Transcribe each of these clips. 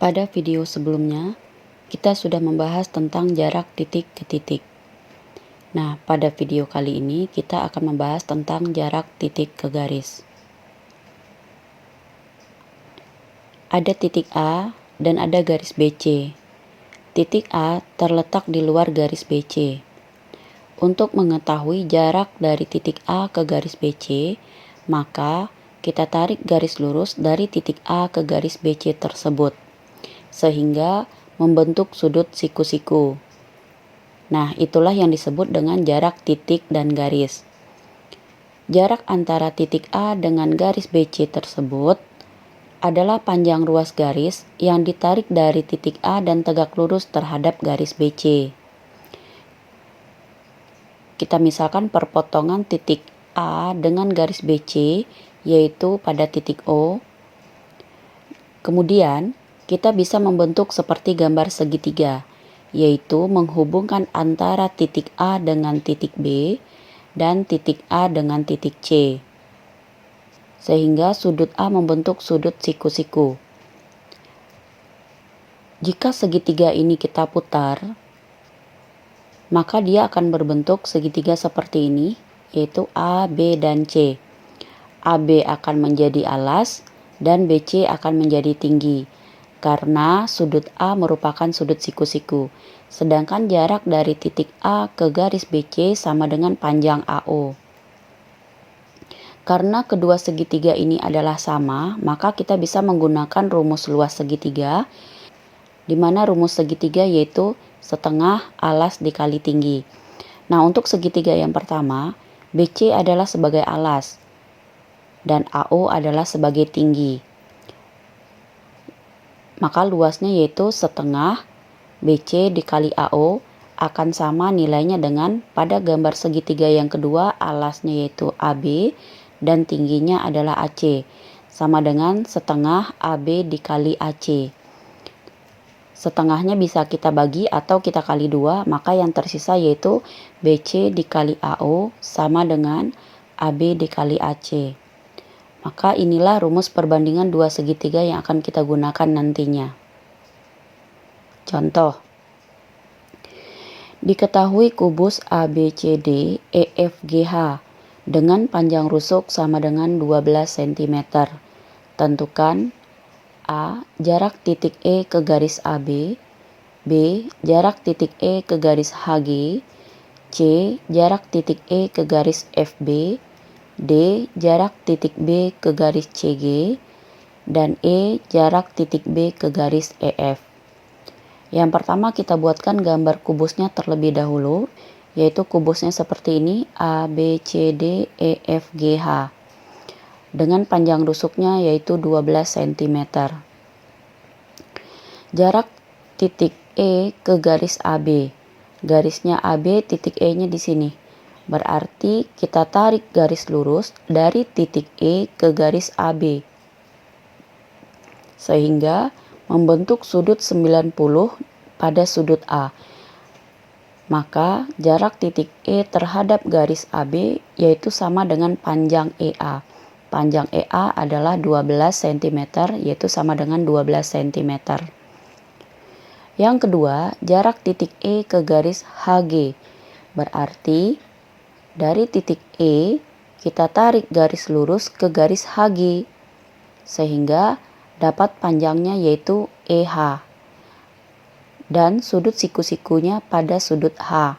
Pada video sebelumnya, kita sudah membahas tentang jarak titik ke titik. Nah, pada video kali ini kita akan membahas tentang jarak titik ke garis. Ada titik A dan ada garis BC. Titik A terletak di luar garis BC. Untuk mengetahui jarak dari titik A ke garis BC, maka kita tarik garis lurus dari titik A ke garis BC tersebut, sehingga membentuk sudut siku-siku. Nah, itulah yang disebut dengan jarak titik dan garis. Jarak antara titik A dengan garis BC tersebut adalah panjang ruas garis yang ditarik dari titik A dan tegak lurus terhadap garis BC. Kita misalkan perpotongan titik A dengan garis BC, yaitu pada titik O. Kemudian, kita bisa membentuk seperti gambar segitiga, yaitu menghubungkan antara titik A dengan titik B dan titik A dengan titik C, sehingga sudut A membentuk sudut siku-siku. Jika segitiga ini kita putar, maka dia akan berbentuk segitiga seperti ini, yaitu A, B, dan C. AB akan menjadi alas dan BC akan menjadi tinggi, karena sudut A merupakan sudut siku-siku, sedangkan jarak dari titik A ke garis BC sama dengan panjang AO. Karena kedua segitiga ini adalah sama, maka kita bisa menggunakan rumus luas segitiga, di mana rumus segitiga yaitu setengah alas dikali tinggi. Nah, untuk segitiga yang pertama, BC adalah sebagai alas dan AO adalah sebagai tinggi. Maka luasnya yaitu setengah BC dikali AO akan sama nilainya dengan pada gambar segitiga yang kedua, alasnya yaitu AB dan tingginya adalah AC, sama dengan setengah AB dikali AC. Setengahnya bisa kita bagi atau kita kali 2, maka yang tersisa yaitu BC dikali AO sama dengan AB dikali AC. Maka inilah rumus perbandingan dua segitiga yang akan kita gunakan nantinya. Contoh, diketahui kubus ABCD EFGH dengan panjang rusuk sama dengan 12 cm. Tentukan A. Jarak titik E ke garis AB, B. Jarak titik E ke garis HG, C. Jarak titik E ke garis FB, D. Jarak titik B ke garis CG, dan E. Jarak titik B ke garis EF. Yang pertama kita buatkan gambar kubusnya terlebih dahulu, yaitu kubusnya seperti ini, A, B, C, D, E, F, G, H. Dengan panjang rusuknya yaitu 12 cm. Jarak titik E ke garis AB. Garisnya AB, titik E-nya di sini. Berarti kita tarik garis lurus dari titik E ke garis AB, sehingga membentuk sudut 90 pada sudut A. Maka jarak titik E terhadap garis AB yaitu sama dengan panjang EA. Panjang EA adalah 12 cm, yaitu sama dengan 12 cm. Yang kedua, jarak titik E ke garis HG. Berarti dari titik E kita tarik garis lurus ke garis HG, sehingga dapat panjangnya yaitu EH dan sudut siku-sikunya pada sudut H.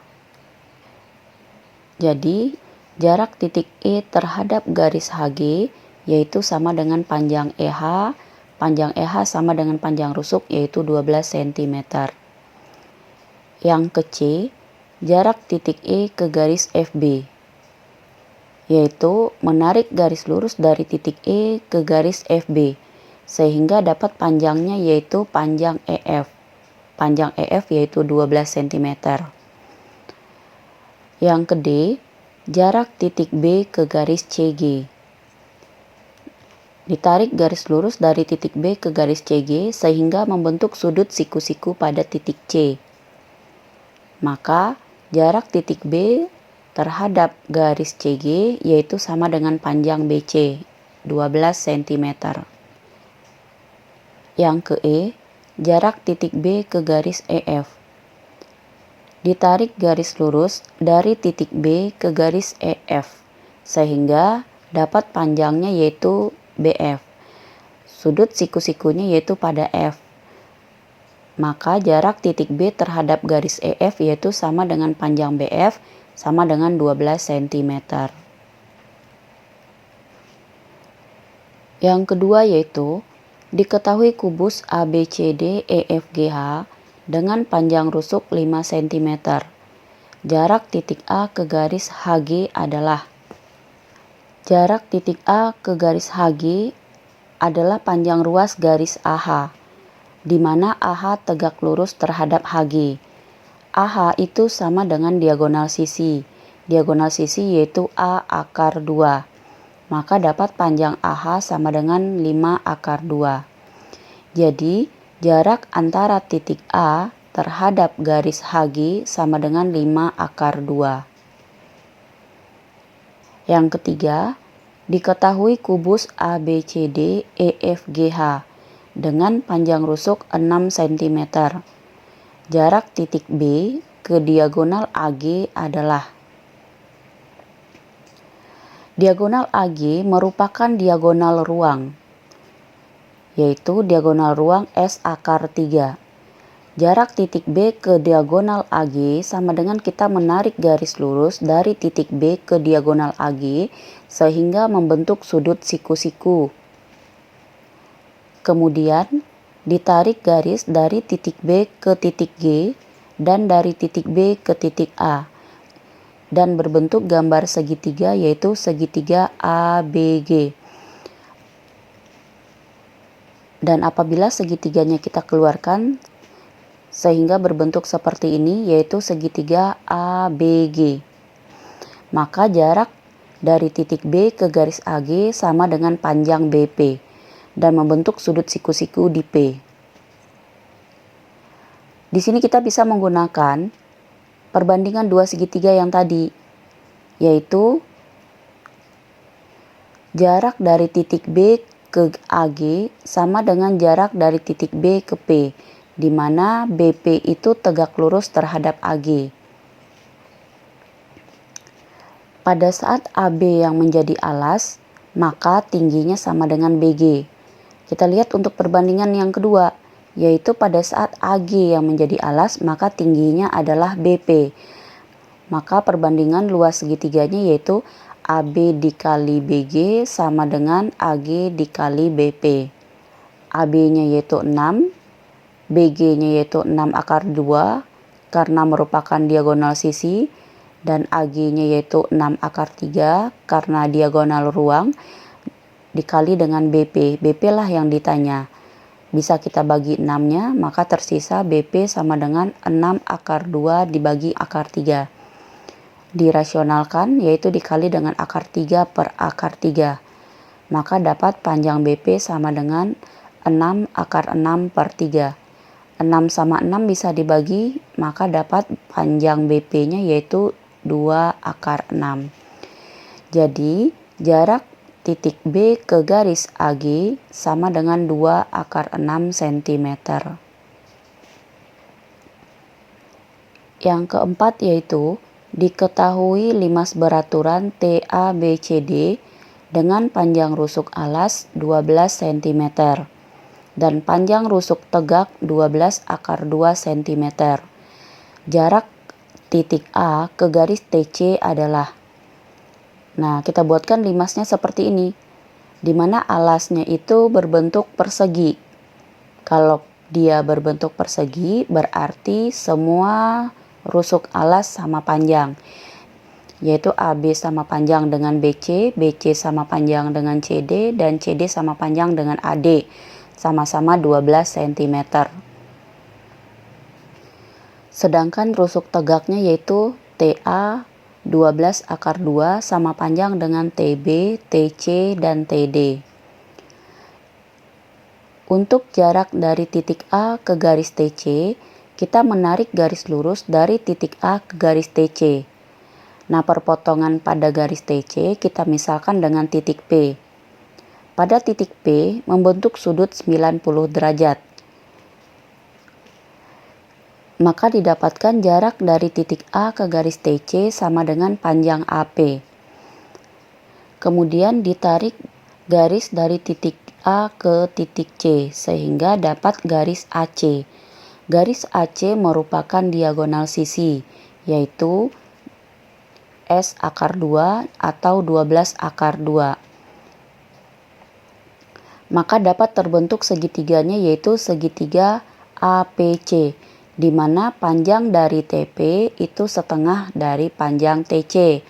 Jadi jarak titik E terhadap garis HG yaitu sama dengan panjang EH. Panjang EH sama dengan panjang rusuk yaitu 12 cm. Yang ke C, jarak titik E ke garis FB, yaitu menarik garis lurus dari titik E ke garis FB, sehingga dapat panjangnya yaitu panjang EF. Panjang EF yaitu 12 cm. Yang ke D, jarak titik B ke garis CG. Ditarik garis lurus dari titik B ke garis CG sehingga membentuk sudut siku-siku pada titik C. Maka jarak titik B terhadap garis CG yaitu sama dengan panjang BC, 12 cm. Yang ke E, jarak titik B ke garis EF. Ditarik garis lurus dari titik B ke garis EF, sehingga dapat panjangnya yaitu BF. Sudut siku-sikunya yaitu pada F. Maka jarak titik B terhadap garis EF yaitu sama dengan panjang BF sama dengan 12 cm. Yang kedua yaitu diketahui kubus ABCD EFGH dengan panjang rusuk 5 cm. Jarak titik A ke garis HG adalah jarak titik A ke garis HG adalah panjang ruas garis AH, di mana AH tegak lurus terhadap HG. AH itu sama dengan diagonal sisi. Diagonal sisi yaitu A akar 2. Maka dapat panjang AH sama dengan 5 akar 2. Jadi, jarak antara titik A terhadap garis HG sama dengan 5 akar 2. Yang ketiga, diketahui kubus ABCD EFGH dengan panjang rusuk 6 cm. Jarak titik B ke diagonal AG adalah diagonal AG merupakan diagonal ruang, yaitu diagonal ruang S akar 3. Jarak titik B ke diagonal AG sama dengan kita menarik garis lurus dari titik B ke diagonal AG sehingga membentuk sudut siku-siku. Kemudian ditarik garis dari titik B ke titik G dan dari titik B ke titik A dan berbentuk gambar segitiga yaitu segitiga ABG. Dan apabila segitiganya kita keluarkan sehingga berbentuk seperti ini yaitu segitiga ABG, maka jarak dari titik B ke garis AG sama dengan panjang BP dan membentuk sudut siku-siku di P. Di sini kita bisa menggunakan perbandingan dua segitiga yang tadi, yaitu jarak dari titik B ke AG sama dengan jarak dari titik B ke P, di mana BP itu tegak lurus terhadap AG. Pada saat AB yang menjadi alas, maka tingginya sama dengan BG. Kita lihat untuk perbandingan yang kedua, yaitu pada saat AG yang menjadi alas, maka tingginya adalah BP. Maka perbandingan luas segitiganya yaitu AB dikali BG sama dengan AG dikali BP. AB-nya yaitu 6, BG-nya yaitu 6 akar 2 karena merupakan diagonal sisi, dan AG-nya yaitu 6 akar 3 karena diagonal ruang, dikali dengan BP. BP lah yang ditanya. Bisa kita bagi 6-nya, maka tersisa BP sama dengan 6 akar 2 dibagi akar 3. Dirasionalkan, yaitu dikali dengan akar 3 per akar 3. Maka dapat panjang BP sama dengan 6 akar 6 per 3. 6 sama 6 bisa dibagi, maka dapat panjang BP-nya yaitu 2 akar 6. Jadi, jarak titik B ke garis AG sama dengan 2 akar 6 cm. Yang keempat yaitu diketahui limas beraturan TABCD dengan panjang rusuk alas 12 cm dan panjang rusuk tegak 12 akar 2 cm. Jarak titik A ke garis TC adalah, nah, kita buatkan limasnya seperti ini, di mana alasnya itu berbentuk persegi. Kalau dia berbentuk persegi, berarti semua rusuk alas sama panjang, yaitu AB sama panjang dengan BC, BC sama panjang dengan CD, dan CD sama panjang dengan AD, sama-sama 12 cm. Sedangkan rusuk tegaknya yaitu TA 12 akar 2 sama panjang dengan TB, TC, dan TD. Untuk jarak dari titik A ke garis TC, kita menarik garis lurus dari titik A ke garis TC. Nah, perpotongan pada garis TC kita misalkan dengan titik P. Pada titik P membentuk sudut 90 derajat. Maka didapatkan jarak dari titik A ke garis TC sama dengan panjang AP. Kemudian ditarik garis dari titik A ke titik C sehingga dapat garis AC. Garis AC merupakan diagonal sisi, yaitu S akar 2 atau 12 akar 2. Maka dapat terbentuk segitiganya yaitu segitiga APC, di mana panjang dari TP itu setengah dari panjang TC.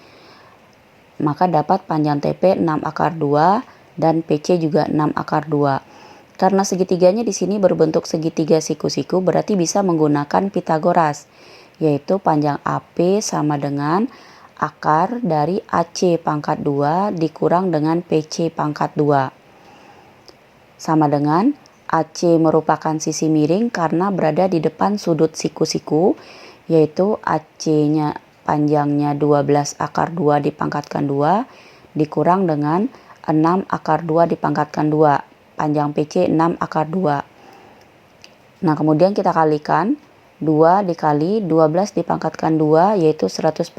Maka dapat panjang TP 6 akar 2 dan PC juga 6 akar 2. Karena segitiganya di sini berbentuk segitiga siku-siku, berarti bisa menggunakan Pitagoras, yaitu panjang AP sama dengan akar dari AC pangkat 2 dikurang dengan PC pangkat 2. Sama dengan AC merupakan sisi miring karena berada di depan sudut siku-siku, yaitu AC-nya panjangnya 12 akar 2 dipangkatkan 2 dikurang dengan 6 akar 2 dipangkatkan 2. Panjang PC 6 akar 2. Nah, kemudian kita kalikan 2 dikali 12 dipangkatkan 2 yaitu 144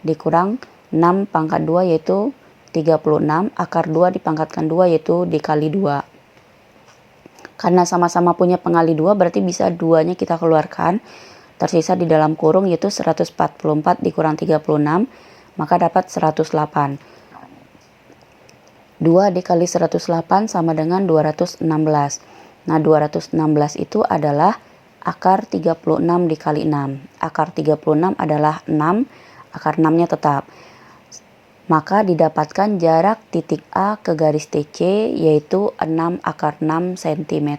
dikurang 6 pangkat 2 yaitu 36 akar 2 dipangkatkan 2 yaitu dikali 2. Karena sama-sama punya pengali 2 berarti bisa 2-nya kita keluarkan. Tersisa di dalam kurung yaitu 144 dikurang 36 maka dapat 108. 2 dikali 108 sama dengan 216. Nah, 216 itu adalah akar 36 dikali 6. Akar 36 adalah 6, akar 6-nya tetap. Maka didapatkan jarak titik A ke garis TC yaitu 6 akar 6 cm.